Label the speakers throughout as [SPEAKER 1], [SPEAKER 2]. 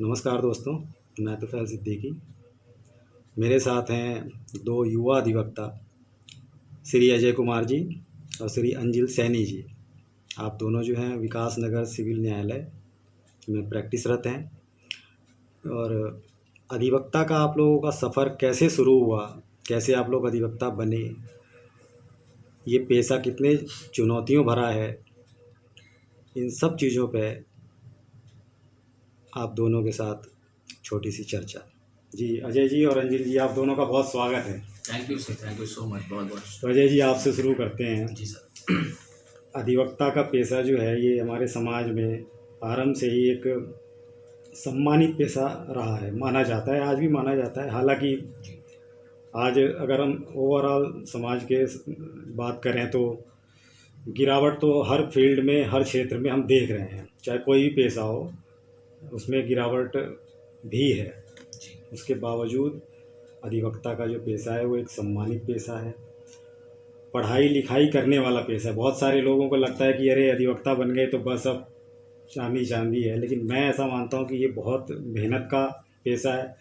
[SPEAKER 1] नमस्कार दोस्तों, मैं तुफैल सिद्दीकी। मेरे साथ हैं दो युवा अधिवक्ता श्री अजय कुमार जी और श्री अंजिल सैनी जी। आप दोनों जो हैं विकास नगर सिविल न्यायालय में प्रैक्टिसरत हैं। और अधिवक्ता का आप लोगों का सफ़र कैसे शुरू हुआ, कैसे आप लोग अधिवक्ता बने, ये पेशा कितने चुनौतियों भरा है, इन सब चीज़ों पे आप दोनों के साथ छोटी सी चर्चा। जी अजय जी और अंजिल जी, आप दोनों का बहुत स्वागत है।
[SPEAKER 2] Thank you sir, thank you so much, बहुत बहुत।
[SPEAKER 1] तो अजय जी, आपसे शुरू करते हैं।
[SPEAKER 2] जी सर।
[SPEAKER 1] अधिवक्ता का पेशा जो है ये हमारे समाज में आरंभ से ही एक सम्मानित पेशा रहा है, माना जाता है, आज भी माना जाता है। हालांकि आज अगर हम ओवरऑल समाज के बात करें तो गिरावट तो हर फील्ड में, हर क्षेत्र में हम देख रहे हैं। चाहे कोई भी पेशा हो, उसमें गिरावट भी है। उसके बावजूद अधिवक्ता का जो पेशा है वो एक सम्मानित पेशा है, पढ़ाई लिखाई करने वाला पेशा है। बहुत सारे लोगों को लगता है कि अरे अधिवक्ता बन गए तो बस अब चांदी चांदी है, लेकिन मैं ऐसा मानता हूँ कि ये बहुत मेहनत का पेशा है।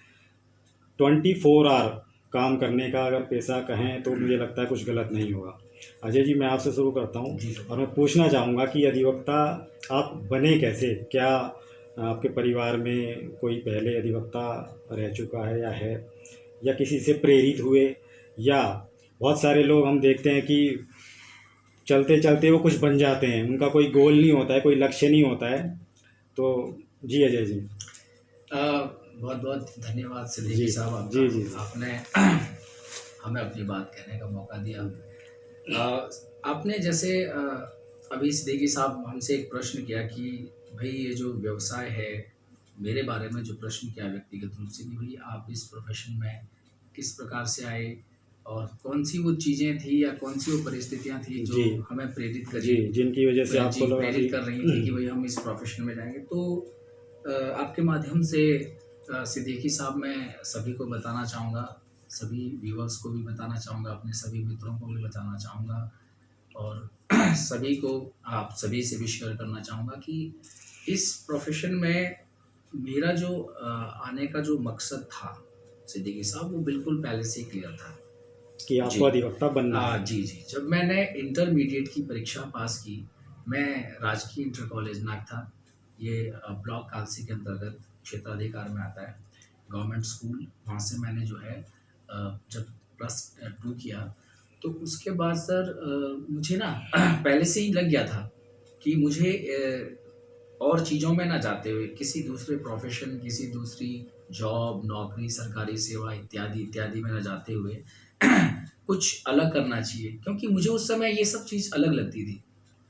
[SPEAKER 1] 24 आवर काम करने का अगर पेशा कहें तो मुझे लगता है कुछ गलत नहीं होगा। अजय जी, मैं आपसे शुरू करता हूँ और मैं पूछना चाहूँगा कि अधिवक्ता आप बने कैसे? क्या आपके परिवार में कोई पहले अधिवक्ता रह चुका है या किसी से प्रेरित हुए, या बहुत सारे लोग हम देखते हैं कि चलते चलते वो कुछ बन जाते हैं, उनका कोई गोल नहीं होता है, कोई लक्ष्य नहीं होता है। तो जी अजय जी।
[SPEAKER 2] बहुत बहुत धन्यवाद सिद्दीकी साहब, आपने हमें अपनी बात कहने का मौका दिया। आपने जैसे अभी सिद्दीकी साहब हमसे एक प्रश्न किया कि भाई ये जो व्यवसाय है, मेरे बारे में जो प्रश्न किया व्यक्तिगत रूप से कि भाई आप इस प्रोफेशन में किस प्रकार से आए और कौन सी वो चीज़ें थी या कौन सी वो परिस्थितियाँ थी जो हमें प्रेरित करी,
[SPEAKER 1] जिनकी वजह से आपको
[SPEAKER 2] प्रेरित कर रही थी कि भाई हम इस प्रोफेशन में जाएंगे। तो आपके माध्यम से सिद्दीकी साहब मैं सभी को बताना चाहूँगा, सभी व्यूअर्स को भी बताना चाहूँगा, अपने सभी मित्रों को भी बताना चाहूँगा और सभी को आप सभी से भी शेयर करना चाहूँगा कि इस प्रोफेशन में मेरा जो आने का जो मकसद था सिद्दीकी साहब, वो बिल्कुल पहले से ही क्लियर था
[SPEAKER 1] कि आपको अधिवक्ता बनना है।
[SPEAKER 2] जी। जब मैंने इंटरमीडिएट की परीक्षा पास की, मैं राजकीय इंटर कॉलेज नाग था, ये ब्लॉक कालसी के अंतर्गत क्षेत्राधिकार में आता है, गवर्नमेंट स्कूल। वहाँ से मैंने जो है जब +2 किया तो उसके बाद सर मुझे ना पहले से ही लग गया था कि मुझे और चीज़ों में ना जाते हुए किसी दूसरे प्रोफेशन, किसी दूसरी जॉब, नौकरी, सरकारी सेवा इत्यादि इत्यादि में ना जाते हुए कुछ अलग करना चाहिए, क्योंकि मुझे उस समय ये सब चीज़ अलग लगती थी।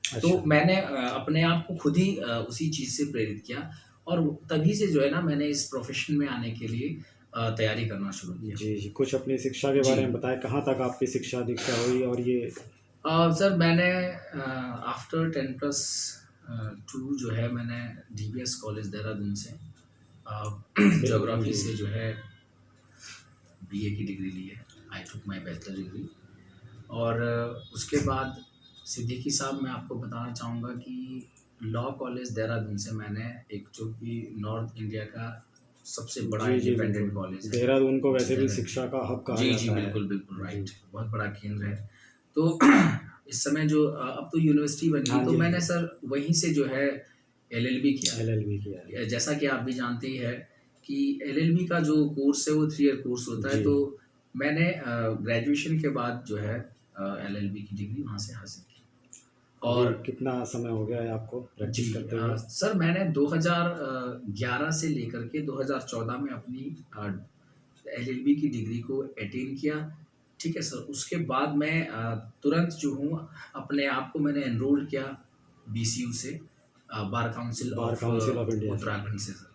[SPEAKER 2] अच्छा। तो मैंने अपने आप को खुद ही उसी चीज़ से प्रेरित किया और तभी से जो है ना मैंने इस प्रोफेशन में आने के लिए तैयारी करना शुरू किया।
[SPEAKER 1] जी, कुछ अपनी शिक्षा के बारे में बताएं, कहाँ तक आपकी शिक्षा दीक्षा हुई? और ये
[SPEAKER 2] सर मैंने आफ्टर 10+2 जो है मैंने DBS कॉलेज देहरादून से ज्योग्राफी से जो है BA की डिग्री ली है। आई टुक माई बैचलर डिग्री। और उसके बाद सिद्दीकी साहब मैं आपको बताना चाहूँगा कि लॉ कॉलेज देहरादून से मैंने एक जो कि नॉर्थ इंडिया का सबसे बड़ा इंडिपेंडेंट कॉलेज है।
[SPEAKER 1] देहरादून को वैसे भी शिक्षा का हब कहा जाता है।
[SPEAKER 2] जी बिल्कुल राइट, बहुत बड़ा केंद्र है। तो इस समय जो अब तो यूनिवर्सिटी बनी, तो मैंने सर वहीं से जो है LLB किया। जैसा कि आप भी जानते ही है कि LLB का जो कोर्स है वो 3 ईयर कोर्स होता है। तो मैंने ग्रेजुएशन के बाद जो है LLB की डिग्री वहाँ से हासिल की। और
[SPEAKER 1] कितना समय हो गया है आपको प्रैक्टिस करते हुए?
[SPEAKER 2] सर मैंने 2011 से लेकर के 2014 में अपनी LLB की डिग्री को अटेन किया। ठीक है सर। उसके बाद मैं तुरंत जो हूँ अपने आप को मैंने एनरोल किया BCU से, बार काउंसिल ऑफ उत्तराखंड से सर।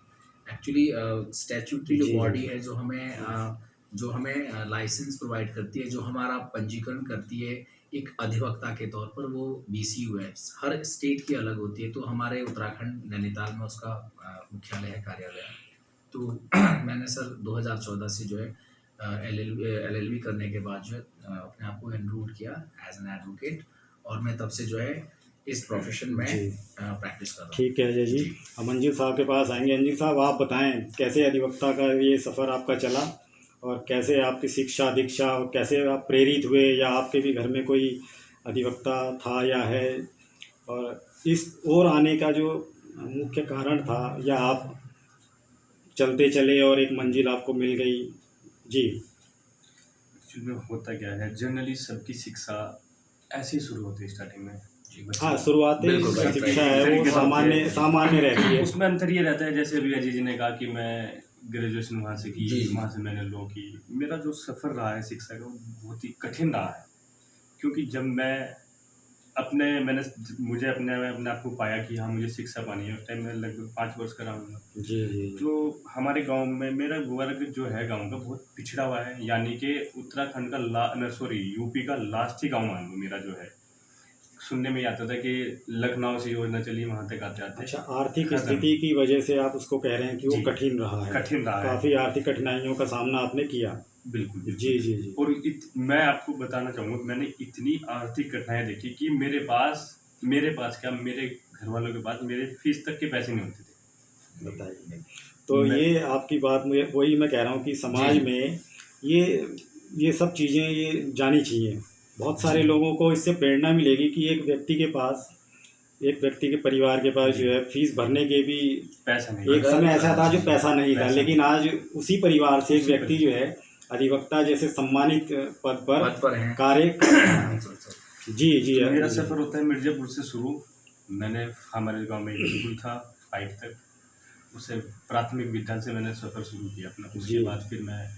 [SPEAKER 2] एक्चुअली स्टैट्यूटरी जो बॉडी है जो हमें लाइसेंस प्रोवाइड करती है, जो हमारा पंजीकरण करती है एक अधिवक्ता के तौर पर, वो BCU है। हर स्टेट की अलग होती है, तो हमारे उत्तराखंड नैनीताल में उसका मुख्यालय है, कार्यालय। तो मैंने सर 2014 से जो है LLB करने के बाद जो है अपने आप को एनरोल किया एज एन एडवोकेट, और मैं तब से जो है इस प्रोफेशन में
[SPEAKER 1] जी।
[SPEAKER 2] प्रैक्टिस कर रहा हूँ।
[SPEAKER 1] ठीक है अजय जी, हम अंजिल साहब के पास आएंगे। अंजिल साहब, आप बताएं कैसे अधिवक्ता का ये सफ़र आपका चला और कैसे आपकी शिक्षा दीक्षा और कैसे आप प्रेरित हुए, या आपके भी घर में कोई अधिवक्ता था या है, और इस ओर आने का जो मुख्य कारण था, या आप चलते चले और एक मंजिल आपको मिल गई। जी
[SPEAKER 3] एक्चुअली में होता क्या है, जनरली सबकी शिक्षा ऐसे ही शुरू होती है स्टार्टिंग में।
[SPEAKER 1] हाँ, शुरुआती
[SPEAKER 2] बिल्कुल,
[SPEAKER 1] जो
[SPEAKER 2] right,
[SPEAKER 1] शिक्षा
[SPEAKER 2] right.
[SPEAKER 1] है वो
[SPEAKER 3] तरीके से
[SPEAKER 1] सामान्य
[SPEAKER 3] होती है।
[SPEAKER 1] सामान्य रहती है।
[SPEAKER 3] उसमें अंतर ये रहता है, जैसे अभी अजय जी ने कहा कि मैं ग्रेजुएशन वहाँ से
[SPEAKER 2] जी,
[SPEAKER 3] की,
[SPEAKER 2] जी।
[SPEAKER 3] वहाँ से मैंने लॉ की। मेरा जो सफ़र रहा है शिक्षा का वो बहुत ही कठिन रहा है, क्योंकि जब मुझे अपने आप को पाया कि हाँ मुझे शिक्षा पानी है, उस टाइम मैं लगभग 5 वर्ष का रहा हूँ।
[SPEAKER 1] जी जी
[SPEAKER 3] जो हमारे गांव में मेरा वर्ग जो है गांव का बहुत पिछड़ा हुआ है, यानी कि उत्तराखंड का यूपी का लास्ट ही गांव मान लो मेरा जो है। सुनने में आता था कि लखनऊ से योजना चली, वहां तक आते आते
[SPEAKER 1] अच्छा, आर्थिक
[SPEAKER 3] खत्म।
[SPEAKER 1] स्थिति की वजह से आप उसको कह रहे हैं कि वो
[SPEAKER 3] जी,
[SPEAKER 1] कठिन रहा है।
[SPEAKER 3] कठिन रहा है।
[SPEAKER 1] काफ़ी आर्थिक कठिनाइयों का सामना आपने किया।
[SPEAKER 3] बिल्कुल बिल्कुल।
[SPEAKER 1] जी जी जी।
[SPEAKER 3] और मैं आपको बताना चाहूँगा, मैंने इतनी आर्थिक कठिनाइयाँ देखी कि मेरे पास क्या, मेरे घर वालों के पास मेरे फीस तक के पैसे नहीं होते थे।
[SPEAKER 1] बताइए। तो
[SPEAKER 3] मैं-
[SPEAKER 1] ये आपकी बात मुझे, वही मैं कह रहा हूँ कि समाज
[SPEAKER 2] जी।
[SPEAKER 1] में ये सब चीज़ें ये जानी चाहिए। बहुत सारे
[SPEAKER 3] जी।
[SPEAKER 1] लोगों को इससे प्रेरणा मिलेगी कि एक व्यक्ति के परिवार के पास जो है फीस भरने के भी
[SPEAKER 3] पैसा नहीं।
[SPEAKER 1] एक समय ऐसा था जो पैसा नहीं था,
[SPEAKER 3] पैसा
[SPEAKER 1] लेकिन आज उसी परिवार से एक
[SPEAKER 3] उसी
[SPEAKER 1] व्यक्ति जो है अधिवक्ता जैसे सम्मानित पद
[SPEAKER 2] पद पर हैं।
[SPEAKER 1] कार्य कर रहा है। जी जी।
[SPEAKER 3] तो मेरा सफ़र होता है मिर्ज़ापुर से शुरू। मैंने हमारे गांव में एक स्कूल था 5 तक, उसे प्राथमिक विद्यालय से मैंने सफ़र शुरू किया अपना। उसके
[SPEAKER 1] जी।
[SPEAKER 3] बाद फिर मैं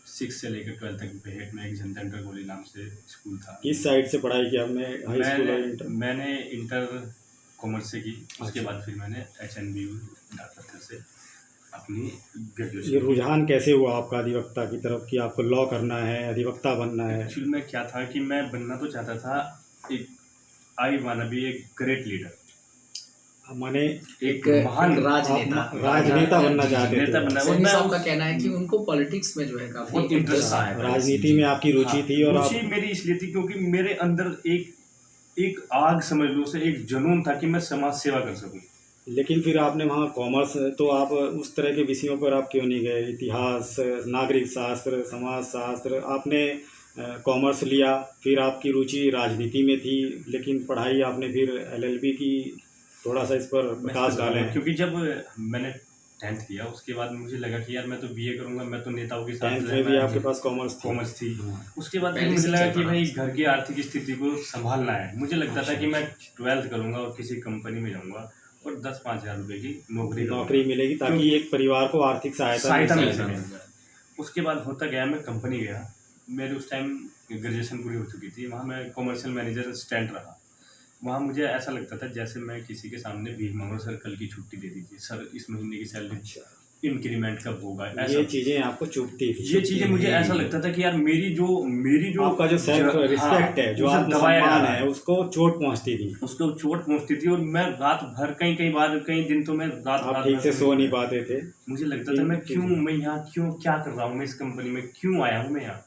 [SPEAKER 3] 6 से लेकर 12 तक बेहेट में एक जनता इंटर कॉलेज नाम से स्कूल था।
[SPEAKER 1] किस साइड से पढ़ाई की आपने, हाई स्कूल और इंटर?
[SPEAKER 3] मैंने इंटर कॉमर्स से की। उसके
[SPEAKER 1] अच्छा।
[SPEAKER 3] बाद फिर मैंने HNBU डाकपत्थर से अपनी
[SPEAKER 1] ये
[SPEAKER 3] ग्रेजुएशन।
[SPEAKER 1] रुझान कैसे हुआ आपका अधिवक्ता की तरफ कि आपको लॉ करना है, अधिवक्ता बनना है?
[SPEAKER 3] एक्चुअली में क्या था कि मैं बनना तो चाहता था, आई वाना बी एक ग्रेट लीडर,
[SPEAKER 1] माने
[SPEAKER 2] एक
[SPEAKER 3] महान
[SPEAKER 1] राजनेता बनना चाहते
[SPEAKER 3] नेता बनना।
[SPEAKER 1] थे।
[SPEAKER 2] सैनी साहब का कहना है कि उनको पॉलिटिक्स में जो है काफी
[SPEAKER 3] बहुत
[SPEAKER 2] इंटरेस्ट
[SPEAKER 3] interest
[SPEAKER 2] है।
[SPEAKER 1] राजनीति में आपकी रुचि थी, और आप
[SPEAKER 3] रुचि मेरी इसलिए थी क्योंकि मेरे अंदर एक आग समझ लो से एक जुनून था कि मैं समाज सेवा कर सकूं।
[SPEAKER 1] लेकिन फिर आपने वहाँ कॉमर्स, तो आप उस तरह के विषयों पर आप क्यों नहीं गए? इतिहास, नागरिक शास्त्र, समाज शास्त्र, आपने कॉमर्स लिया, फिर आपकी रुचि राजनीति में थी, लेकिन पढ़ाई आपने फिर LLB की। थोड़ा सा इस पर प्रकाश डालें।
[SPEAKER 3] क्योंकि जब मैंने 10th किया उसके बाद मुझे लगा कि यार मैं तो BA करूंगा, मैं तो नेताओं के साथ
[SPEAKER 1] 10th में भी आपके पास कॉमर्स
[SPEAKER 3] थी।
[SPEAKER 1] हाँ।
[SPEAKER 3] उसके बाद फिर
[SPEAKER 2] पहले
[SPEAKER 3] मुझे
[SPEAKER 2] से
[SPEAKER 3] लगा
[SPEAKER 2] चल
[SPEAKER 3] कि
[SPEAKER 2] रहा
[SPEAKER 3] भाई
[SPEAKER 2] था।
[SPEAKER 3] घर की आर्थिक स्थिति को संभालना है। मुझे लगता था कि मैं 12th करूंगा और किसी कंपनी में जाऊंगा और 10-5 हज़ार रुपये की नौकरी
[SPEAKER 1] मिलेगी, ताकि एक परिवार को आर्थिक सहायता
[SPEAKER 3] मिल
[SPEAKER 1] मिल
[SPEAKER 3] सके।
[SPEAKER 1] सके।
[SPEAKER 3] उसके बाद होता गया, मैं कंपनी गया। मेरी उस टाइम ग्रेजुएशन पूरी हो चुकी थी। वहाँ मैं कॉमर्शियल मैनेजर असिस्टेंट रहा। वहाँ मुझे ऐसा लगता था जैसे मैं किसी के सामने भीख मांगूं, सर कल की छुट्टी दे दीजिए, सर इस महीने की सैलरी, इंक्रीमेंट कब होगा, ऐसा।
[SPEAKER 1] ये चीज़ें आपको चुभती थी?
[SPEAKER 3] ये चीज़ें मुझे ऐसा लगता था कि यार मेरी जो
[SPEAKER 1] आपका जो सेल्फ रिस्पेक्ट है, जो आत्मसम्मान है, उसको चोट पहुंचती थी।
[SPEAKER 3] उसको चोट पहुंचती थी। और मैं रात भर कई दिन तो मैं रात
[SPEAKER 1] ठीक से सो नहीं पाते थे।
[SPEAKER 3] मुझे लगता था मैं यहाँ क्यों क्या कर रहा हूँ, मैं इस कंपनी में क्यों आया हूँ मैं यहाँ।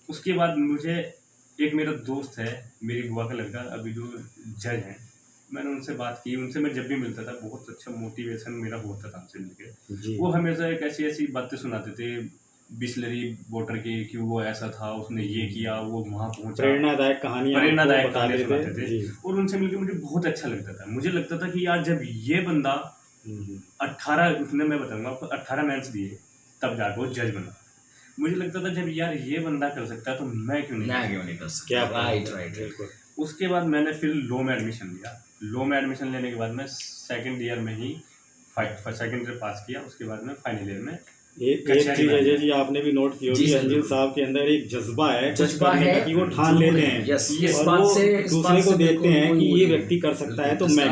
[SPEAKER 3] उसके बाद मुझे एक मेरा दोस्त है, मेरी बुआ का लड़का, अभी जो जज हैं, मैंने उनसे बात की। उनसे मैं जब भी मिलता था बहुत अच्छा मोटिवेशन मेरा होता था उनसे मिलके। वो हमेशा एक ऐसी बातें सुनाते थे बिस्लरी वाटर की, कि वो ऐसा था, उसने ये किया, वो वहाँ पहुँचा।
[SPEAKER 1] प्रेरणादायक कहानियाँ
[SPEAKER 3] सुनाते थे। और उनसे मिलके मुझे बहुत अच्छा लगता था। मुझे लगता था कि यार जब ये बंदा 18 उसने, मैं बताऊँगा आपको, 18 मेंस दिए तब जाकर वो जज बना। मुझे लगता था जब यार ये बंदा कर सकता है तो मैं क्यों नहीं कर सकता।
[SPEAKER 2] राइट।
[SPEAKER 3] उसके बाद मैंने फिर लॉ में एडमिशन लिया। लॉ में एडमिशन लेने के बाद मैं सेकंड ईयर में ही सेकंड ईयर पास किया। उसके बाद मैं फाइनल ईयर में
[SPEAKER 1] एक चीज अजय जी आपने भी नोट की होगी, अंजिल साहब के अंदर एक जज्बा है कि वो ठान लेते हैं और वो दूसरे को देखते हैं कि ये व्यक्ति कर सकता है तो मैं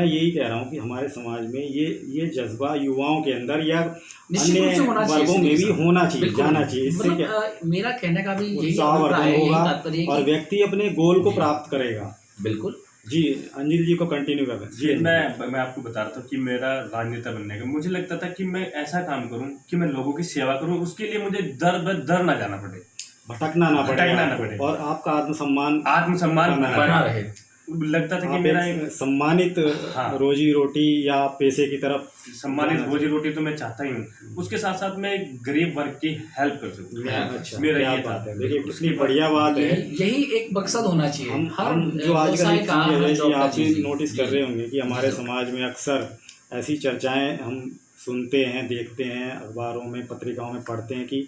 [SPEAKER 1] यही कह रहा हूँ कि हमारे समाज में ये जज्बा युवाओं के अंदर या अन्य वर्गों में भी होना चाहिए, जाना चाहिए। इससे क्या
[SPEAKER 2] मेरा कहने का भी यही
[SPEAKER 1] उत्साहवर्धन होगा और व्यक्ति अपने गोल को प्राप्त करेगा।
[SPEAKER 2] बिल्कुल
[SPEAKER 1] जी, अंजिल जी को कंटिन्यू कर।
[SPEAKER 3] जी, मैं आपको बता रहा था कि मेरा राजनेता बनने का मुझे लगता था कि मैं ऐसा काम करूं कि मैं लोगों की सेवा करूं। उसके लिए मुझे दर ना जाना पड़े,
[SPEAKER 1] भटकना ना पड़े और आपका आत्मसम्मान
[SPEAKER 3] बना रहे। लगता था कि
[SPEAKER 1] आप
[SPEAKER 3] मेरा
[SPEAKER 1] एक
[SPEAKER 3] एक
[SPEAKER 1] सम्मानित
[SPEAKER 3] हाँ।
[SPEAKER 1] रोजी रोटी या पैसे की तरफ
[SPEAKER 3] सम्मानित
[SPEAKER 1] जाना
[SPEAKER 3] रोजी रोटी तो मैं चाहता ही हूँ, उसके साथ साथ मैं एक गरीब वर्ग की हेल्प कर सकूँ।
[SPEAKER 1] अच्छा,
[SPEAKER 3] मेरा
[SPEAKER 1] क्या
[SPEAKER 3] ये था।
[SPEAKER 1] बात है, देखिए
[SPEAKER 3] उसके
[SPEAKER 1] कितनी
[SPEAKER 3] बाद
[SPEAKER 1] बढ़िया बात है।
[SPEAKER 2] यही एक मकसद होना चाहिए हर
[SPEAKER 1] हम जो आजकल
[SPEAKER 2] व्यवसाय
[SPEAKER 1] एक
[SPEAKER 2] का,
[SPEAKER 1] चीज़
[SPEAKER 2] हर
[SPEAKER 1] है
[SPEAKER 2] जॉब
[SPEAKER 1] कि
[SPEAKER 2] का।
[SPEAKER 1] आप भी
[SPEAKER 2] जी, जी,
[SPEAKER 1] नोटिस
[SPEAKER 2] जी,
[SPEAKER 1] कर रहे
[SPEAKER 2] जी।
[SPEAKER 1] होंगे कि हमारे समाज में अक्सर ऐसी चर्चाएं हम सुनते हैं, देखते हैं, अखबारों में, पत्रिकाओं में पढ़ते हैं कि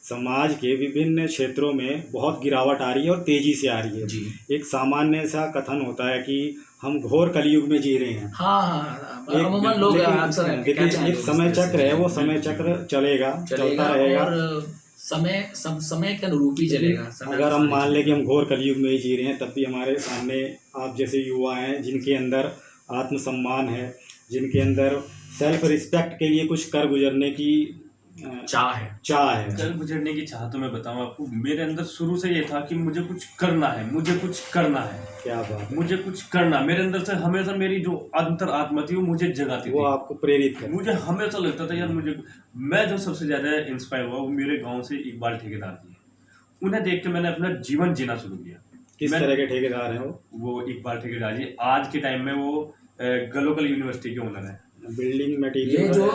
[SPEAKER 1] समाज के विभिन्न क्षेत्रों में बहुत गिरावट आ रही है और तेज़ी से आ रही है।
[SPEAKER 2] जी।
[SPEAKER 1] एक सामान्य सा कथन होता है कि हम घोर कलयुग में जी रहे हैं।
[SPEAKER 2] हाँ हाँ हाँ,
[SPEAKER 1] एक
[SPEAKER 2] अमूमन लोग
[SPEAKER 1] लेकिन
[SPEAKER 2] अक्सर कहते
[SPEAKER 1] देखिए
[SPEAKER 2] हैं
[SPEAKER 1] एक
[SPEAKER 2] लोग इस
[SPEAKER 1] समय
[SPEAKER 2] तरह से।
[SPEAKER 1] चक्र है, वो
[SPEAKER 2] जी,
[SPEAKER 1] समय चक्र चलेगा,
[SPEAKER 2] चलेगा
[SPEAKER 1] चलता रहेगा।
[SPEAKER 2] और समय के अनुरूप ही चलेगा। समय
[SPEAKER 1] अगर हम
[SPEAKER 2] अनुसार ही
[SPEAKER 1] मान लें कि
[SPEAKER 2] चलेगा।
[SPEAKER 1] हम घोर कलयुग में ही जी रहे हैं, तब भी हमारे सामने आप जैसे युवा हैं जिनके अंदर आत्मसम्मान है, जिनके अंदर सेल्फ रिस्पेक्ट के लिए कुछ कर गुजरने की
[SPEAKER 2] चाह है।
[SPEAKER 3] कर गुजरने की चाह तो मैं बताऊं आपको, मेरे अंदर शुरू से ये था कि मुझे कुछ करना है, मुझे कुछ करना है,
[SPEAKER 1] क्या बात है,
[SPEAKER 3] मुझे कुछ करना। मेरे अंदर से हमेशा मेरी जो अंतर आत्मा थी वो मुझे जगाती
[SPEAKER 1] वो
[SPEAKER 3] थी।
[SPEAKER 1] आपको प्रेरित कर।
[SPEAKER 3] मुझे हमेशा लगता था यार मैं जो सबसे ज्यादा इंस्पायर हुआ वो मेरे गांव से इकबाल ठेकेदार जी हैं। उन्हें देख के मैंने अपना जीवन जीना शुरू किया।
[SPEAKER 1] किस तरह के ठेकेदार हैं
[SPEAKER 3] वो इकबाल ठेकेदार जी आज के टाइम में वो ग्लोबल यूनिवर्सिटी के ओनर है।
[SPEAKER 1] बिल्डिंग
[SPEAKER 2] ये
[SPEAKER 1] मटेरियल
[SPEAKER 2] जो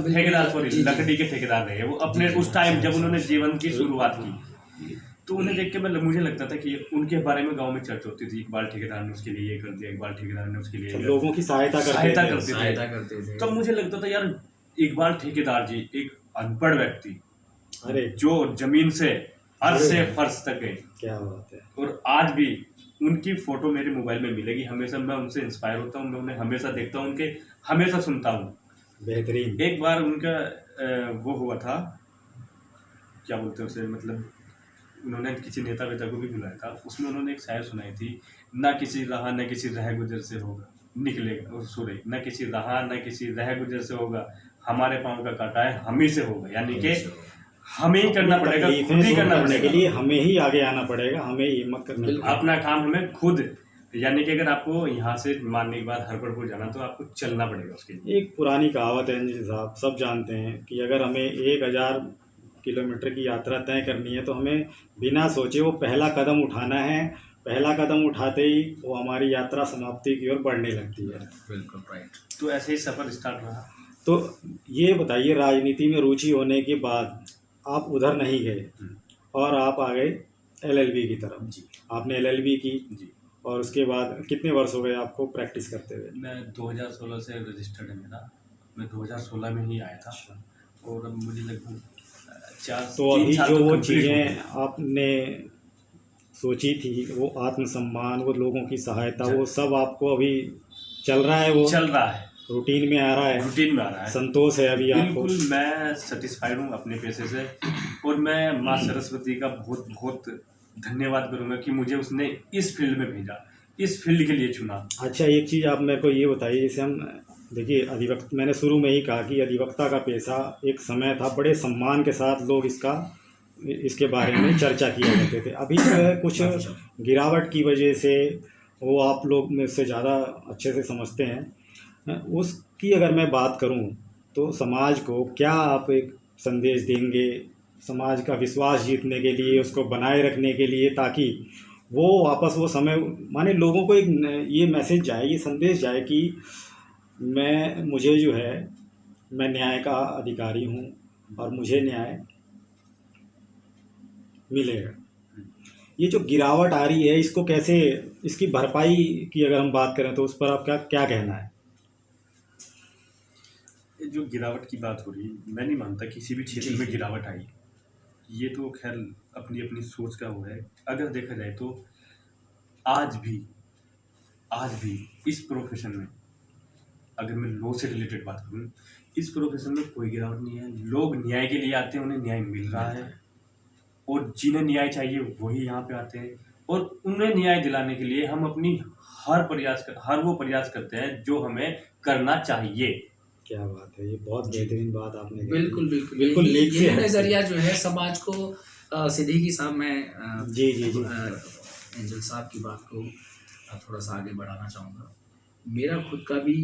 [SPEAKER 3] ठेकेदार, सॉरी,
[SPEAKER 2] जी, जी।
[SPEAKER 3] लकड़ी के ठेकेदार रहे वो अपने उस टाइम जब उन्होंने जीवन की शुरुआत की। तो उन्हें देख के मुझे लगता था कि उनके बारे में गांव में चर्चा होती थी, इकबाल ठेकेदार ने उसके लिए ये कर दिया, इकबाल ठेकेदार ने उसके लिए
[SPEAKER 1] लोगों की सहायता
[SPEAKER 2] करते थे।
[SPEAKER 3] तब मुझे लगता था यार इकबाल ठेकेदार जी एक अनपढ़ व्यक्ति,
[SPEAKER 1] अरे
[SPEAKER 3] जो जमीन से अर्श से फर्श तक गए,
[SPEAKER 1] क्या बात है।
[SPEAKER 3] और आज भी उनकी फोटो मेरे मोबाइल में मिलेगी। हमेशा मैं उनसे इंस्पायर होता हूँ, मैं उन्हें हमेशा देखता हूँ, उनके हमेशा सुनता हूँ।
[SPEAKER 1] बेहतरीन।
[SPEAKER 3] एक बार उनका वो हुआ था, क्या बोलते हैं उसे, मतलब उन्होंने किसी नेता वेता को भी बुलाया था, उसमें उन्होंने एक शायर सुनाई थी, ना किसी राह न किसी रह गुजर से होगा निकलेगा, और सॉरी, न किसी राह न किसी रह गुजर से होगा, हमारे पाँव का काटा है हम ही से होगा। यानी कि हमें ही करना पड़ेगा, खुद ही करना पड़ेगा,
[SPEAKER 1] के लिए हमें ही आगे आना पड़ेगा, हमें ही हिम्मत करनी पड़ेगी।
[SPEAKER 3] अपना काम हमें खुद, यानी कि अगर आपको यहाँ से मारने के बाद हरपड़पुर जाना तो आपको चलना पड़ेगा उसके लिए।
[SPEAKER 1] एक पुरानी कहावत है जी साहब, सब जानते हैं कि अगर हमें 1000 किलोमीटर की यात्रा तय करनी है तो हमें बिना सोचे वो पहला कदम उठाना है। पहला कदम उठाते ही वो हमारी यात्रा समाप्ति की ओर बढ़ने लगती है।
[SPEAKER 2] बिल्कुल राइट।
[SPEAKER 3] तो ऐसे ही सफ़र स्टार्ट रहा।
[SPEAKER 1] तो ये बताइए, राजनीति में रुचि होने के बाद आप उधर नहीं गए और आप आ गए LLB की तरफ।
[SPEAKER 3] जी,
[SPEAKER 1] आपने LLB की
[SPEAKER 3] जी।
[SPEAKER 1] और उसके बाद कितने वर्ष हो गए आपको प्रैक्टिस करते हुए?
[SPEAKER 3] मैं 2016 से रजिस्टर्ड है मेरा, मैं 2016 में ही आया था, और अब मुझे लगभग 4
[SPEAKER 1] तो अभी
[SPEAKER 3] 3 साल
[SPEAKER 1] जो
[SPEAKER 3] तो
[SPEAKER 1] वो
[SPEAKER 3] complete हो
[SPEAKER 1] चीज़ें
[SPEAKER 3] गए।
[SPEAKER 1] आपने सोची थी, वो आत्मसम्मान, वो लोगों की सहायता, वो सब आपको अभी चल रहा है, वो
[SPEAKER 3] चल रहा है,
[SPEAKER 1] रूटीन में आ रहा है,
[SPEAKER 3] रूटीन में आ रहा है।
[SPEAKER 1] संतोष है अभी आपको?
[SPEAKER 3] बिल्कुल, मैं सेटिस्फाइड हूँ अपने पैसे से, और मैं माँ सरस्वती का बहुत बहुत धन्यवाद करूँगा कि मुझे उसने इस फील्ड में भेजा, इस फील्ड के लिए चुना।
[SPEAKER 1] अच्छा, एक चीज़ आप मेरे को ये बताइए, जैसे हम देखिए अधिवक्ता, मैंने शुरू में ही कहा कि अधिवक्ता का पेशा एक समय था, बड़े सम्मान के साथ लोग इसके बारे में चर्चा किया करते थे। अभी कुछ गिरावट की वजह से वो आप लोग में से ज़्यादा अच्छे से समझते हैं। उसकी अगर मैं बात करूं तो समाज को क्या आप एक संदेश देंगे, समाज का विश्वास जीतने के लिए, उसको बनाए रखने के लिए, ताकि वो वापस वो समय, माने लोगों को एक ये मैसेज जाए, ये संदेश जाए कि मुझे जो है, मैं न्याय का अधिकारी हूँ और मुझे न्याय मिलेगा। ये जो गिरावट आ रही है, इसको कैसे, इसकी भरपाई की अगर हम बात करें तो उस पर आप क्या कहना है?
[SPEAKER 3] जो गिरावट की बात हो रही है, मैं नहीं मानता किसी भी क्षेत्र में गिरावट आई। ये तो खैर अपनी अपनी सोच का वो है। अगर देखा जाए तो आज भी इस प्रोफेशन में, अगर मैं लॉ से रिलेटेड बात करूँ, इस प्रोफेशन में कोई गिरावट नहीं है। लोग न्याय के लिए आते हैं, उन्हें न्याय मिल रहा है, और जिन्हें न्याय चाहिए वही यहाँ पे आते हैं, और उन्हें न्याय दिलाने के लिए हम अपनी हर वो प्रयास करते हैं जो हमें करना चाहिए।
[SPEAKER 1] क्या बात है, ये बहुत बेहतरीन बात आपने कही।
[SPEAKER 2] बिल्कुल ये नज़रिया जो है समाज को सिद्दीकी साहब, मैं
[SPEAKER 1] जी
[SPEAKER 2] एंजल साहब की बात को थोड़ा सा आगे बढ़ाना चाहूँगा। मेरा खुद का भी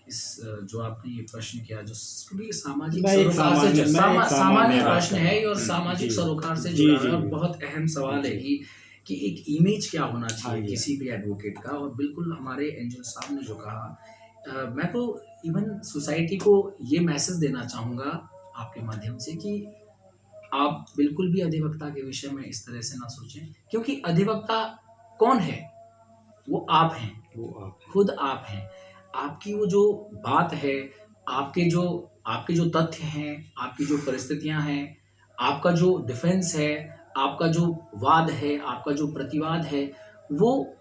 [SPEAKER 2] इस जो आपने ये प्रश्न किया, जो क्योंकि सामाजिक सरोकार से सामान्य प्रश्न है और सामाजिक सरोकार से जुड़ा है, और बहुत अहम सवाल है कि कि एक इमेज क्या होना चाहिए
[SPEAKER 1] हाँ जी।
[SPEAKER 2] किसी भी एडवोकेट का। और बिल्कुल हमारे एंजल साहब ने जो कहा, मैं तो इवन सोसाइटी को ये मैसेज देना चाहूँगा आपके माध्यम से कि आप बिल्कुल भी अधिवक्ता के विषय में इस तरह से ना सोचें, क्योंकि अधिवक्ता कौन है? वो आप हैं,
[SPEAKER 1] वो आप
[SPEAKER 2] खुद आप हैं। आपकी वो जो बात है, आपके जो तथ्य हैं, आपकी जो परिस्थितियां हैं, आपका जो डिफेंस है, आपका जो वाद है, आपका जो प्रतिवाद है, वो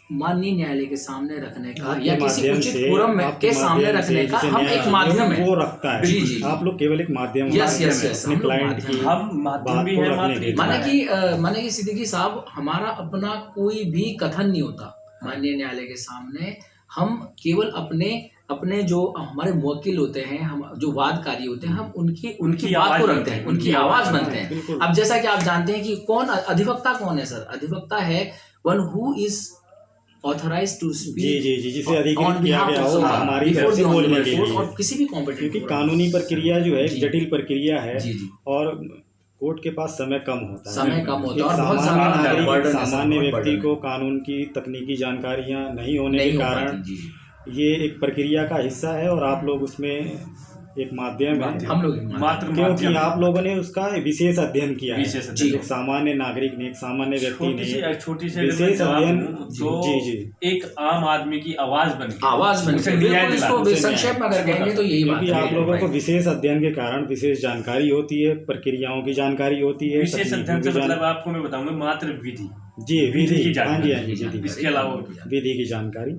[SPEAKER 2] माननीय न्यायालय के सामने रखने का
[SPEAKER 1] आपके
[SPEAKER 2] या किसी
[SPEAKER 1] माध्यम
[SPEAKER 2] उचित
[SPEAKER 1] से,
[SPEAKER 2] फोरम में
[SPEAKER 1] आपके
[SPEAKER 2] के सामने
[SPEAKER 1] माध्यम
[SPEAKER 2] रखने
[SPEAKER 1] से
[SPEAKER 2] का
[SPEAKER 1] जिसे
[SPEAKER 2] हम
[SPEAKER 1] न्याय
[SPEAKER 2] एक माध्यम है।
[SPEAKER 1] वो रखता है।
[SPEAKER 2] जी, जी।
[SPEAKER 1] आप लोग केवल एक माध्यम
[SPEAKER 2] यस,
[SPEAKER 1] माध्यम
[SPEAKER 2] यस,
[SPEAKER 1] है
[SPEAKER 2] यस,
[SPEAKER 1] अपने
[SPEAKER 2] हम लोग
[SPEAKER 1] क्लाइंट
[SPEAKER 2] माध्यम
[SPEAKER 1] की
[SPEAKER 2] हैं।
[SPEAKER 3] हम माध्यम
[SPEAKER 1] बात
[SPEAKER 3] भी
[SPEAKER 1] को
[SPEAKER 3] हैं,
[SPEAKER 1] रखने
[SPEAKER 3] मात्र
[SPEAKER 1] के लिए।
[SPEAKER 2] माने कि सिद्दीकी साहब, हमारा अपना कोई भी कथन नहीं होता माननीय न्यायालय के सामने। हम केवल अपने जो हमारे मुवक्किल होते हैं, हम जो वादकारी होते हैं, हम उनकी बात
[SPEAKER 3] आवाज
[SPEAKER 2] को
[SPEAKER 3] बनते
[SPEAKER 2] रखते हैं,
[SPEAKER 3] हैं,
[SPEAKER 2] उनकी
[SPEAKER 3] उनकी
[SPEAKER 2] आवाज
[SPEAKER 3] आवाज
[SPEAKER 2] बनते हैं।
[SPEAKER 1] बिल्कुल।
[SPEAKER 2] अब जैसा कि आप जानते हैं कि अधिवक्ता कौन है सर? अधिवक्ता है one who is authorized to
[SPEAKER 1] जी
[SPEAKER 2] स्पीक
[SPEAKER 1] जी जी, जिसे अधिकृत किया गया हो हमारी तरफ से बोलने के लिए,
[SPEAKER 2] और किसी भी कॉम्पिटेंट
[SPEAKER 1] क्योंकि कानूनी प्रक्रिया जो है एक
[SPEAKER 2] जी।
[SPEAKER 1] जटिल प्रक्रिया है
[SPEAKER 2] जी, जी।
[SPEAKER 1] और कोर्ट के पास समय कम होता है।
[SPEAKER 2] समय कम होता है
[SPEAKER 1] एक
[SPEAKER 2] और बहुत
[SPEAKER 1] सामान्य
[SPEAKER 2] ज्यादा
[SPEAKER 1] नागरिक,
[SPEAKER 2] burden है सर,
[SPEAKER 1] सामान्य
[SPEAKER 2] बहुत
[SPEAKER 1] व्यक्ति
[SPEAKER 2] burden
[SPEAKER 1] को
[SPEAKER 2] है।
[SPEAKER 1] कानून की तकनीकी जानकारियां नहीं होने
[SPEAKER 2] नहीं
[SPEAKER 1] के
[SPEAKER 2] हो
[SPEAKER 1] कारण
[SPEAKER 2] पाती। जी, जी।
[SPEAKER 1] ये एक प्रक्रिया का हिस्सा है और आप लोग उसमें एक माध्यम है,
[SPEAKER 2] हम लोग
[SPEAKER 3] मात्र
[SPEAKER 1] क्योंकि
[SPEAKER 3] माध्यम
[SPEAKER 1] आप लोगों ने उसका विशेष अध्ययन किया है।
[SPEAKER 3] विशेष अध्ययन।
[SPEAKER 1] एक सामान्य नागरिक ने, एक सामान्य व्यक्ति ने
[SPEAKER 3] छोटी सी अगर मैं
[SPEAKER 1] विशेष
[SPEAKER 3] जवाब
[SPEAKER 1] अध्ययन,
[SPEAKER 3] दूं, तो
[SPEAKER 1] जी जी,
[SPEAKER 3] एक आम आदमी की आवाज बन के
[SPEAKER 2] बिल्कुल
[SPEAKER 3] न्याय
[SPEAKER 2] इसको
[SPEAKER 3] दिलाना।
[SPEAKER 2] संक्षेप में अगर कहेंगे तो यही बात
[SPEAKER 1] क्योंकि
[SPEAKER 2] है।
[SPEAKER 1] आप लोगों को
[SPEAKER 2] Right.
[SPEAKER 1] विशेष अध्ययन के कारण विशेष जानकारी होती है, प्रक्रियाओं की जानकारी होती है,
[SPEAKER 3] विशेष
[SPEAKER 1] तकनीकों
[SPEAKER 3] अध्ययन
[SPEAKER 1] की
[SPEAKER 3] से मतलब आपको मैं बताऊंगा मात्र विधि
[SPEAKER 1] जी विधि
[SPEAKER 3] की
[SPEAKER 1] हाँ जी, हाँ
[SPEAKER 3] जानकारी।
[SPEAKER 1] जी, विधि,
[SPEAKER 3] इसके अलावा
[SPEAKER 1] विधि की जानकारी,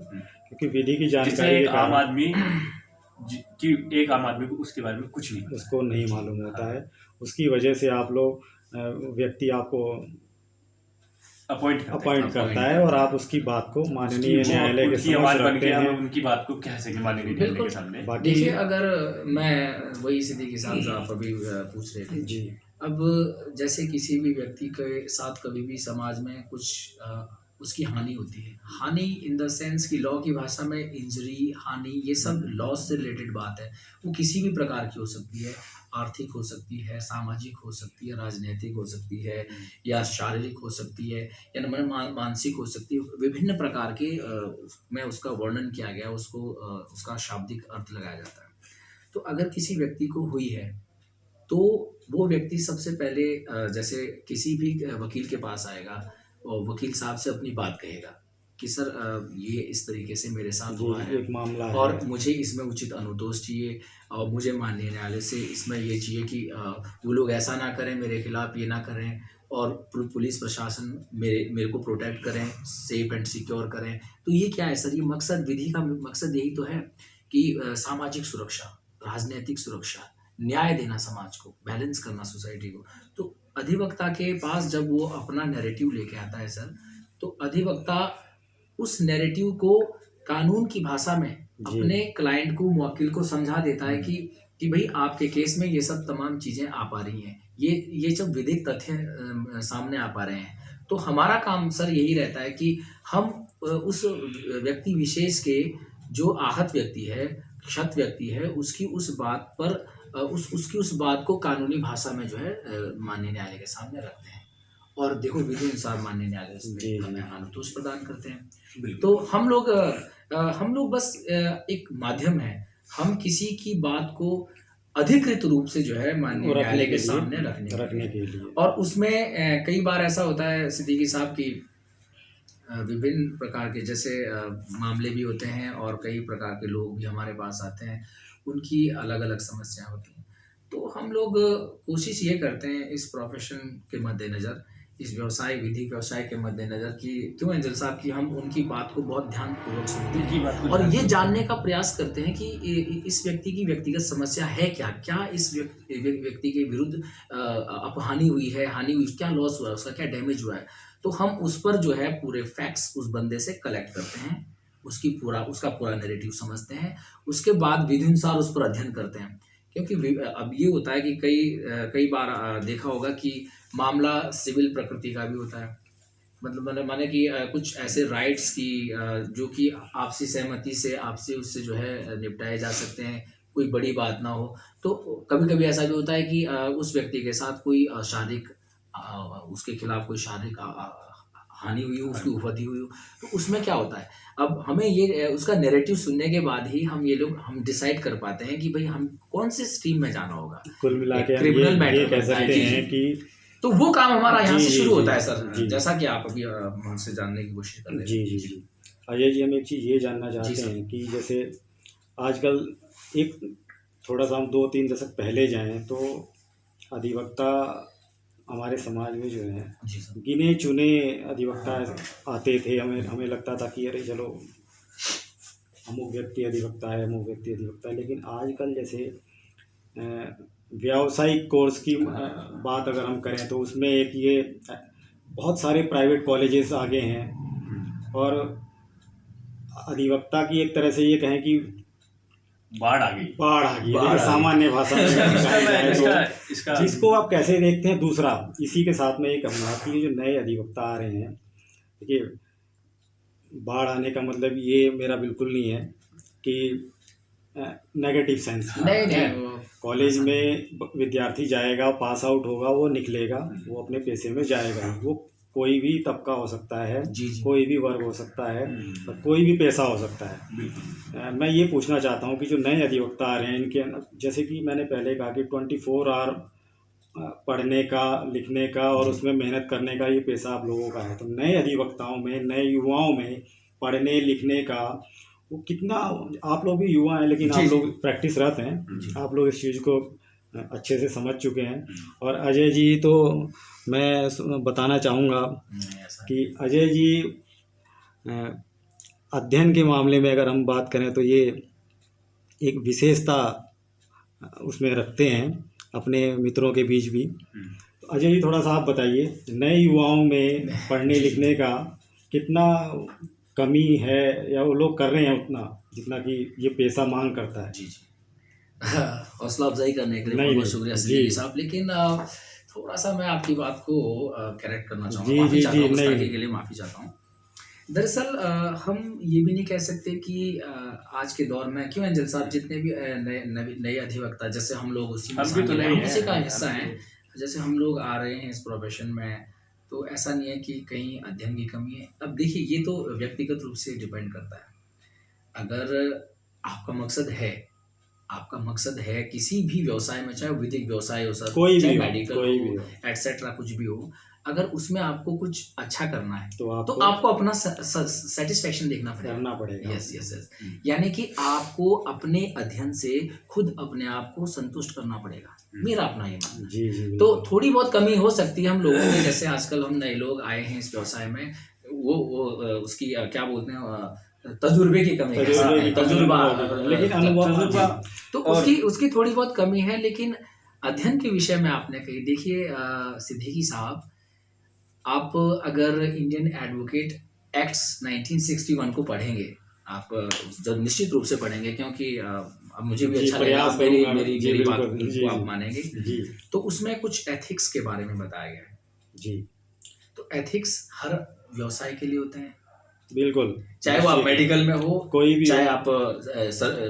[SPEAKER 1] क्योंकि विधि की
[SPEAKER 3] जिससे
[SPEAKER 1] जानकारी
[SPEAKER 3] एक
[SPEAKER 1] के
[SPEAKER 3] आम
[SPEAKER 1] कारण
[SPEAKER 3] आदमी कि एक आम आदमी को उसके बारे में कुछ नहीं पता।
[SPEAKER 1] उसको नहीं मालूम होता है। उसकी वजह से आप लोग व्यक्ति आपको अपॉइंट करता है और आप उसकी बात को माननीय न्यायालय के समक्ष रखते हैं।
[SPEAKER 3] उनकी बात को कह सके माननीय न्यायालय के सामने।
[SPEAKER 1] बाकी
[SPEAKER 2] देखिए, अगर मैं वही सिद्दीकी साहब जो आप अभी पूछ रहे थे,
[SPEAKER 1] जी,
[SPEAKER 2] अब जैसे किसी भी व्यक्ति के साथ कभी भी समाज में कुछ उसकी हानि होती है, हानि इन द सेंस कि लॉ की भाषा में इंजरी, हानि, ये सब लॉस से रिलेटेड बात है। वो किसी भी प्रकार की हो सकती है, आर्थिक हो सकती है, सामाजिक हो सकती है, राजनीतिक हो सकती है, या शारीरिक हो सकती है, या मानसिक हो सकती है। विभिन्न प्रकार के में उसका वर्णन किया गया, उसका शाब्दिक अर्थ लगाया जाता है। तो अगर किसी व्यक्ति को हुई है तो वो व्यक्ति सबसे पहले जैसे किसी भी वकील के पास आएगा और वकील साहब से अपनी बात कहेगा कि सर ये इस तरीके से मेरे साथ हुआ है
[SPEAKER 1] एक मामला है
[SPEAKER 2] और मुझे इसमें उचित अनुतोष चाहिए और मुझे माननीय न्यायालय से इसमें ये चाहिए कि वो लोग ऐसा ना करें, मेरे खिलाफ ये ना करें, और पुलिस प्रशासन मेरे को प्रोटेक्ट करें, सेफ एंड सिक्योर करें। तो ये क्या है सर? ये मकसद, विधि का मकसद यही तो है कि सामाजिक सुरक्षा, राजनीतिक सुरक्षा, न्याय देना समाज को, बैलेंस करना सोसाइटी को। तो अधिवक्ता के पास जब वो अपना नैरेटिव लेके आता है सर, तो अधिवक्ता उस नैरेटिव को कानून की भाषा में अपने क्लाइंट को, मुवक्किल को समझा देता है कि भाई आपके केस में ये सब तमाम चीज़ें आ पा रही हैं, ये सब विधिक तथ्य सामने आ पा रहे हैं। तो हमारा काम सर यही रहता है कि हम उस व्यक्ति विशेष के, जो आहत व्यक्ति है, क्षत व्यक्ति है, उसकी उस बात पर उसकी उस बात को कानूनी भाषा में जो है माननीय न्यायालय के सामने रखते हैं और देखो विधि अनुसार माननीय न्यायालय उसमें हमें अनुतोष प्रदान करते हैं। तो हम लोग बस एक माध्यम है, हम किसी की बात को अधिकृत रूप से जो है माननीय न्यायालय के सामने रखने के लिए। और उसमें कई बार ऐसा होता है सिद्दीकी साहब की विभिन्न प्रकार के जैसे मामले भी होते हैं और कई प्रकार के लोग भी हमारे पास आते हैं, उनकी अलग अलग समस्याएं होती हैं। तो हम लोग कोशिश ये करते हैं इस प्रोफेशन के मद्देनज़र, इस विधि व्यवसाय के मद्देनज़र कि क्यों एंजल साहब की हम उनकी बात को बहुत ध्यानपूर्वक सुनते हैं और ये जानने का प्रयास करते हैं कि इस व्यक्ति की व्यक्तिगत समस्या है क्या इस व्यक्ति के विरुद्ध अपहानि हुई है, हानि हुई, क्या लॉस हुआ है, उसका क्या डैमेज हुआ है। तो हम उस पर जो है पूरे फैक्ट्स उस बंदे से कलेक्ट करते हैं, उसका पूरा नैरेटिव समझते हैं, उसके बाद विधि अनुसार उस पर अध्ययन करते हैं। क्योंकि अब ये होता है कि कई बार देखा होगा कि मामला सिविल प्रकृति का भी होता है, मतलब माने कि कुछ ऐसे राइट्स की जो कि आपसी सहमति से आपसे उससे जो है निपटाए जा सकते हैं, कोई बड़ी बात ना हो। तो कभी कभी ऐसा भी होता है कि उस व्यक्ति के साथ कोई शारीरिक उसके खिलाफ कोई शारीरिक हानि हुई हो, उसकी उपलब्धि हुई हो, तो उसमें क्या होता है, अब हमें ये उसका नैरेटिव सुनने के बाद ही हम डिसाइड कर पाते हैं कि भाई हम कौन से स्ट्रीम में जाना होगा।
[SPEAKER 1] कुल मिला के हम
[SPEAKER 2] क्रिमिनल
[SPEAKER 1] ये
[SPEAKER 2] मैटर
[SPEAKER 1] कह
[SPEAKER 2] बनता है,
[SPEAKER 1] सकते
[SPEAKER 2] जी,
[SPEAKER 1] हैं
[SPEAKER 2] जी।
[SPEAKER 1] कि
[SPEAKER 2] तो वो काम हमारा यहाँ
[SPEAKER 1] जी,
[SPEAKER 2] से
[SPEAKER 1] जी,
[SPEAKER 2] शुरू
[SPEAKER 1] जी,
[SPEAKER 2] होता है सर,
[SPEAKER 1] जी।
[SPEAKER 2] जैसा कि आप अभी हमसे जानने की कोशिश कर रहे
[SPEAKER 1] जी,
[SPEAKER 2] हैं।
[SPEAKER 1] जी, जी। अजय जी, हम एक चीज़ ये जानना
[SPEAKER 2] जी,
[SPEAKER 1] चाहते
[SPEAKER 2] सर।
[SPEAKER 1] हैं कि जैसे आजकल एक थोड़ा-सा हम 2-3 दशक पहले जाएँ तो अधिवक्ता हमारे समाज में जो है
[SPEAKER 2] जी सर।
[SPEAKER 1] गिने-चुने अधिवक्ता आते थे। हमें हमें लगता था कि अरे चलो अमुक व्यक्ति अधिवक्ता है, अमुक व्यक्ति अधिवक्ता है। लेकिन आजकल जैसे व्यावसायिक कोर्स की बात अगर हम करें तो उसमें एक ये बहुत सारे प्राइवेट कॉलेजेस आ गए हैं और अधिवक्ता की एक तरह से ये कहें कि
[SPEAKER 3] बाढ़ आ गई।
[SPEAKER 1] बाढ़ आ गई है।
[SPEAKER 2] बाढ़
[SPEAKER 1] देखिए,
[SPEAKER 2] आ गई।
[SPEAKER 1] सामान्य भाषा में कहा जाए तो
[SPEAKER 3] इसका
[SPEAKER 1] जिसको आप कैसे देखते हैं। दूसरा इसी के साथ में ये कहूँगा कि ये जो नए अधिवक्ता आ रहे हैं, देखिए बाढ़ आने का मतलब ये मेरा बिल्कुल नहीं है कि नेगेटिव सेंस में
[SPEAKER 2] नहीं
[SPEAKER 1] है।
[SPEAKER 2] नहीं,
[SPEAKER 1] कॉलेज में विद्यार्थी जाएगा, पास आउट होगा, वो निकलेगा, वो अपने पेशे में जाएगा। वो कोई भी तबका हो सकता है,
[SPEAKER 2] जी, जी।
[SPEAKER 1] कोई भी वर्ग हो सकता है, और कोई भी पेशा हो सकता है।
[SPEAKER 3] बिल्कुल।
[SPEAKER 1] मैं ये पूछना चाहता हूँ कि जो नए अधिवक्ता आ रहे हैं इनके जैसे कि मैंने पहले कहा कि 24 आवर पढ़ने का, लिखने का और उसमें मेहनत करने का ये पेशा आप लोगों का है। तो नए अधिवक्ताओं में, नए युवाओं में पढ़ने लिखने का वो कितना, आप लोग भी युवा हैं लेकिन
[SPEAKER 2] जी,
[SPEAKER 1] आप
[SPEAKER 2] जी।
[SPEAKER 1] लोग प्रैक्टिसरत हैं,
[SPEAKER 2] जी।
[SPEAKER 1] आप लोग इस चीज़ को अच्छे से समझ चुके हैं। और अजय जी तो मैं बताना चाहूँगा
[SPEAKER 2] नहीं, ऐसा
[SPEAKER 1] कि अजय जी अध्ययन के मामले में अगर हम बात करें तो ये एक विशेषता उसमें रखते हैं अपने मित्रों के बीच भी। तो अजय जी थोड़ा सा आप बताइए, नए युवाओं में पढ़ने लिखने का कितना कमी है या वो लोग कर रहे हैं उतना जितना कि ये पेशा मांग करता है?
[SPEAKER 2] जी, जी। हौसला अफ़ज़ाई करने के लिए
[SPEAKER 1] नहीं,
[SPEAKER 2] बहुत-बहुत
[SPEAKER 1] नहीं,
[SPEAKER 2] शुक्रिया
[SPEAKER 1] जी।
[SPEAKER 2] सिद्दीकी साहब। लेकिन थोड़ा-सा मैं आपकी बात को करेक्ट करना चाहूँगा।
[SPEAKER 1] जी,
[SPEAKER 2] माफ़ी
[SPEAKER 1] जी,
[SPEAKER 2] चाहता
[SPEAKER 1] जी,
[SPEAKER 2] हूँ,
[SPEAKER 1] नहीं।
[SPEAKER 2] गुस्ताखी के लिए माफ़ी चाहता हूँ। दरअसल हम ये भी नहीं कह सकते कि आज के दौर में क्यों एंजल साहब जितने भी नए अधिवक्ता, जैसे हम लोग उसी में
[SPEAKER 3] हम भी तो
[SPEAKER 2] शामिल हैं,
[SPEAKER 3] नहीं
[SPEAKER 2] हम उसी
[SPEAKER 3] हैं,
[SPEAKER 2] का
[SPEAKER 3] हम
[SPEAKER 2] हिस्सा
[SPEAKER 3] भी-
[SPEAKER 2] हैं। जैसे हम लोग आ रहे हैं इस प्रोफेशन में, तो ऐसा नहीं है कि कहीं अध्ययन की कमी है। अब देखिए, ये तो व्यक्तिगत रूप से डिपेंड करता है। अगर आपका मकसद है किसी भी व्यवसाय में, चाहे विधिक व्यवसाय हो सर,
[SPEAKER 1] कोई
[SPEAKER 2] चाहे
[SPEAKER 1] भी हो,
[SPEAKER 2] मेडिकल
[SPEAKER 1] कोई भी
[SPEAKER 2] हो,
[SPEAKER 1] हो।
[SPEAKER 2] एटसेट्रा, कुछ भी हो, अगर उसमें आपको कुछ अच्छा करना है
[SPEAKER 1] तो
[SPEAKER 2] तो आपको अपना सेटिस्फेक्शन देखना पड़ेगा।
[SPEAKER 1] करना पड़ेगा।
[SPEAKER 2] Yes yes yes. यानी कि आपको अपने अध्ययन से खुद अपने आप को संतुष्ट करना पड़ेगा। मेरा अपना ये मानना है।
[SPEAKER 1] जी, जी,
[SPEAKER 2] तो
[SPEAKER 1] बिल्कुल।
[SPEAKER 2] थोड़ी बहुत कमी हो सकती है हम लोगों में, जैसे आजकल हम नए लोग आए हैं इस व्यवसाय में, उसकी क्या बोलते हैं, तजुर्बे की कमी,
[SPEAKER 1] तजुर्बे की कमी,
[SPEAKER 2] तजुर्बा,
[SPEAKER 1] लेकिन अनुभव,
[SPEAKER 3] तजुर्बा
[SPEAKER 2] तो
[SPEAKER 3] और-
[SPEAKER 2] उसकी थोड़ी बहुत कमी है। लेकिन अध्ययन के विषय में आपने कही, देखिए सिद्दीकी साहब, आप अगर इंडियन एडवोकेट एक्ट्स 1961 को पढ़ेंगे, आप जब निश्चित रूप से पढ़ेंगे, क्योंकि अब मुझे भी
[SPEAKER 1] जी,
[SPEAKER 2] अच्छा लगेगा
[SPEAKER 1] प्रयास
[SPEAKER 2] आप
[SPEAKER 1] करूंगा।
[SPEAKER 2] मेरी
[SPEAKER 1] जी,
[SPEAKER 2] बात
[SPEAKER 1] बिल्कुल। जी,
[SPEAKER 2] को आप
[SPEAKER 1] जी।
[SPEAKER 2] मानेंगे।
[SPEAKER 1] जी,
[SPEAKER 2] तो उसमें कुछ एथिक्स के बारे में बताया गया है।
[SPEAKER 1] जी,
[SPEAKER 2] तो एथिक्स हर व्यवसाय के लिए होते हैं,
[SPEAKER 1] बिल्कुल।
[SPEAKER 2] चाहे वो आप मेडिकल में हो,
[SPEAKER 1] कोई भी
[SPEAKER 2] चाहे
[SPEAKER 1] हो,
[SPEAKER 2] आप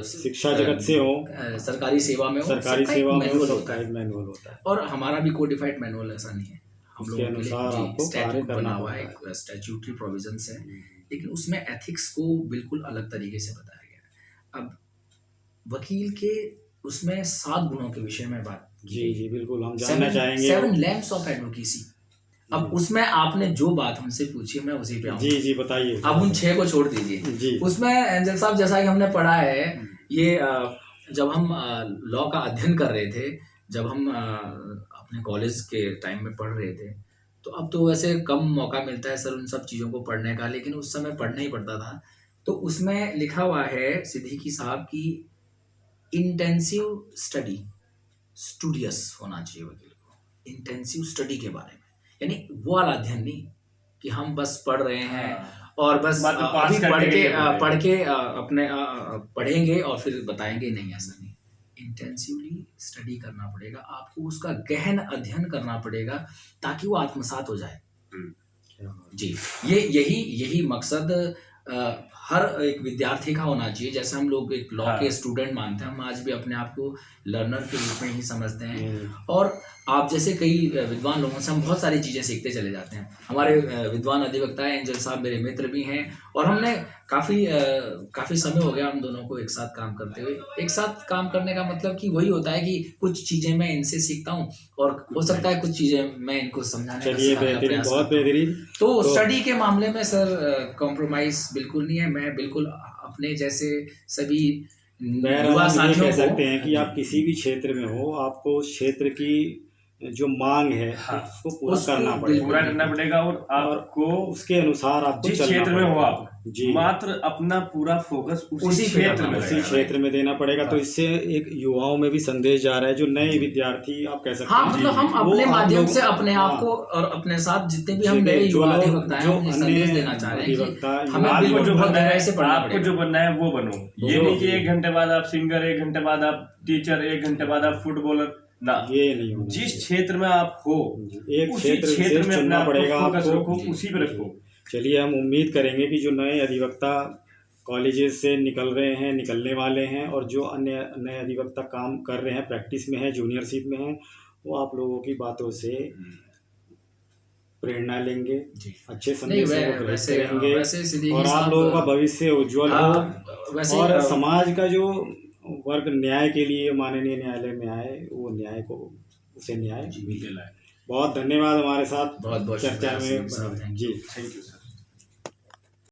[SPEAKER 1] शिक्षा जगत से हो,
[SPEAKER 2] सरकारी सेवा में हो,
[SPEAKER 1] सरकारी
[SPEAKER 2] सबका एक
[SPEAKER 1] सेवा में हो,
[SPEAKER 2] मैनुअल
[SPEAKER 1] सबका
[SPEAKER 2] होता है।
[SPEAKER 1] एक मैनुअल होता है।
[SPEAKER 2] और हमारा भी कोडिफाइड मैनुअल ऐसा नहीं है, हम
[SPEAKER 1] उसके
[SPEAKER 2] लोगों के लिए
[SPEAKER 1] अनुसार आपको कार्य
[SPEAKER 2] स्टैट्यूट
[SPEAKER 1] करना
[SPEAKER 2] बना हुआ है,
[SPEAKER 1] पड़ता
[SPEAKER 2] एक स्टैट्यूटरी प्रोविजंस है, लेकिन उसमें एथिक्स को बिल्कुल अलग तरीके से बताया गया है। अब वकील के उसमें 7 गुणों के विषय में बात की
[SPEAKER 1] जी,
[SPEAKER 2] गई।
[SPEAKER 1] जी, बिल्कुल हम जानना चाहेंगे।
[SPEAKER 2] 7 लैम्प्स ऑफ एडवोकेसी। अब उसमें आपने जो बात हमसे पूछी, मैं उसी पे आऊँ।
[SPEAKER 1] जी, जी, बताइए।
[SPEAKER 2] अब उन 6 को छोड़ दीजिए।
[SPEAKER 1] जी,
[SPEAKER 2] उसमें एंजल साहब, जैसा कि हमने पढ़ा है, ये जब हम लॉ का अध्ययन कर रहे थे, जब हम अपने कॉलेज के टाइम में पढ़ रहे थे, तो अब तो वैसे कम मौका मिलता है सर उन सब चीज़ों को पढ़ने का, लेकिन उस समय पढ़ना ही पड़ता था। तो उसमें लिखा हुआ है सिद्दीकी साहब की इंटेंसिव स्टडी, स्टूडियस होना चाहिए वकील को, इंटेंसिव स्टडी के बारे में। यानी वो वाला अध्ययन नहीं कि हम बस पढ़ रहे हैं और बस
[SPEAKER 3] बात तो पास
[SPEAKER 2] अभी
[SPEAKER 3] करने के लिए
[SPEAKER 2] पढ़ के अपने पढ़ेंगे और फिर बताएंगे, नहीं, ऐसा नहीं। इंटेंसिवली स्टडी करना पड़ेगा आपको, उसका गहन अध्ययन करना पड़ेगा ताकि वो आत्मसात हो जाए। जी, यही मकसद हर एक विद्यार्थी का होना चाहिए। जैसे हम लोग एक लॉ
[SPEAKER 3] हाँ।
[SPEAKER 2] के स्टूडेंट मानते हैं, हम आज भी अपने आप को लर्नर के रूप में ही समझते हैं।
[SPEAKER 1] हम्म।
[SPEAKER 2] और आप जैसे कई विद्वान लोगों से हम बहुत सारी चीज़ें सीखते चले जाते हैं। हमारे विद्वान अधिवक्ता हैं एंजल साहब, मेरे मित्र भी हैं, और हमने काफ़ी समय हो गया हम दोनों को एक साथ काम करते हुए। एक साथ काम करने का मतलब कि वही होता है कि कुछ चीज़ें मैं इनसे सीखता हूँ और हो सकता है कुछ चीज़ें मैं इनको समझाने का
[SPEAKER 1] चलिए,
[SPEAKER 2] सिखाने का
[SPEAKER 1] बेहतरीन,
[SPEAKER 2] प्रयास
[SPEAKER 1] बहुत
[SPEAKER 2] करता हूँ।
[SPEAKER 1] बेहतरीन।
[SPEAKER 2] तो स्टडी के मामले में सर कॉम्प्रोमाइज़ बिल्कुल नहीं है। मैं बिल्कुल अपने जैसे सभी
[SPEAKER 1] बहरहाल
[SPEAKER 2] युवा
[SPEAKER 1] हम ये
[SPEAKER 2] साथियों
[SPEAKER 1] कह सकते हैं कि
[SPEAKER 2] को
[SPEAKER 1] आप किसी भी क्षेत्र में हो, आपको उस क्षेत्र की जो मांग है
[SPEAKER 3] हाँ,
[SPEAKER 1] उसको पूरा
[SPEAKER 2] उसको
[SPEAKER 1] करना
[SPEAKER 2] बिल्कुल,
[SPEAKER 1] पड़ेगा,
[SPEAKER 3] पूरा करना पड़ेगा और
[SPEAKER 1] और
[SPEAKER 3] आपको
[SPEAKER 1] उसके अनुसार आपको
[SPEAKER 3] जिस
[SPEAKER 1] चलना
[SPEAKER 3] क्षेत्र में हो
[SPEAKER 1] पड़ेगा।
[SPEAKER 3] आप
[SPEAKER 1] जी,
[SPEAKER 3] मात्र अपना पूरा फोकस
[SPEAKER 2] उसी
[SPEAKER 3] उसी
[SPEAKER 2] पे
[SPEAKER 3] क्षेत्र
[SPEAKER 2] करना
[SPEAKER 3] में
[SPEAKER 2] पड़ेगा।
[SPEAKER 1] उसी
[SPEAKER 3] रहेगा।
[SPEAKER 1] क्षेत्र में देना पड़ेगा। तो इससे एक युवाओं में भी संदेश जा रहा है, जो नए विद्यार्थी आप कह सकते
[SPEAKER 2] हाँ,
[SPEAKER 1] हैं,
[SPEAKER 2] मतलब हम
[SPEAKER 1] वो
[SPEAKER 2] अपने
[SPEAKER 1] आप
[SPEAKER 2] माध्यम
[SPEAKER 1] लोग-
[SPEAKER 2] से अपने आप
[SPEAKER 1] हाँ,
[SPEAKER 2] को और अपने साथ जितने भी हम
[SPEAKER 1] जी,
[SPEAKER 2] नए
[SPEAKER 1] जो
[SPEAKER 2] युवा
[SPEAKER 1] लोग-
[SPEAKER 2] अधिवक्ता हैं,
[SPEAKER 1] जो
[SPEAKER 2] हम ये
[SPEAKER 1] अन्य
[SPEAKER 2] संदेश देना चाह रहे हैं
[SPEAKER 1] अधिवक्ता,
[SPEAKER 2] कि हमें
[SPEAKER 1] युवा
[SPEAKER 2] बिल्कुल
[SPEAKER 3] आपको जो
[SPEAKER 2] बहुत
[SPEAKER 3] बनना है,
[SPEAKER 2] गहराई से पढ़ना
[SPEAKER 3] आपको
[SPEAKER 2] पड़ेगा।
[SPEAKER 3] जो बनना है वो बनो। ये
[SPEAKER 1] जो-
[SPEAKER 3] नहीं कि 1 घंटे बाद आप सिंगर, 1 घंटे बाद आप टीचर, 1 घंटे बाद आप फुटबॉलर ना।
[SPEAKER 1] ये नहीं होना
[SPEAKER 3] जिस
[SPEAKER 1] चाहिए।
[SPEAKER 3] क्षेत्र में आप हो
[SPEAKER 1] एक
[SPEAKER 3] उसी
[SPEAKER 1] क्षेत्र
[SPEAKER 3] क्षेत्र
[SPEAKER 1] विशेष
[SPEAKER 3] में अपने
[SPEAKER 1] चुनना
[SPEAKER 3] आप को
[SPEAKER 1] पड़ेगा
[SPEAKER 3] फोकस
[SPEAKER 1] आपको।
[SPEAKER 3] रखो, उसी पे रखो।
[SPEAKER 1] चलिए, हम उम्मीद करेंगे कि जो नए अधिवक्ता कॉलेजेस से निकल रहे हैं, निकलने वाले हैं, और जो अन्य नए अधिवक्ता काम कर रहे हैं, प्रैक्टिस में हैं, जूनियरशिप में हैं, वो आप लोगों की बातों से प्रेरणा लेंगे,
[SPEAKER 2] जी।
[SPEAKER 1] अच्छे
[SPEAKER 2] नहीं,
[SPEAKER 1] संदेशों को ग्रहित
[SPEAKER 2] वैसे
[SPEAKER 1] करेंगे,
[SPEAKER 2] सिद्दीकी
[SPEAKER 1] और आप
[SPEAKER 2] साहब,
[SPEAKER 1] लोगों का भविष्य उज्जवल हो,
[SPEAKER 2] वैसे
[SPEAKER 1] और समाज का जो वर्ग न्याय के लिए माननीय न्यायालय में आए, वो न्याय को उसे न्याय मिले। बहुत धन्यवाद हमारे साथ
[SPEAKER 2] बहुत बहुत
[SPEAKER 1] चर्चा
[SPEAKER 2] शुक्रिया
[SPEAKER 1] में
[SPEAKER 2] साहब,
[SPEAKER 1] बने।
[SPEAKER 2] थैंक
[SPEAKER 1] जी।
[SPEAKER 3] Thank you sir.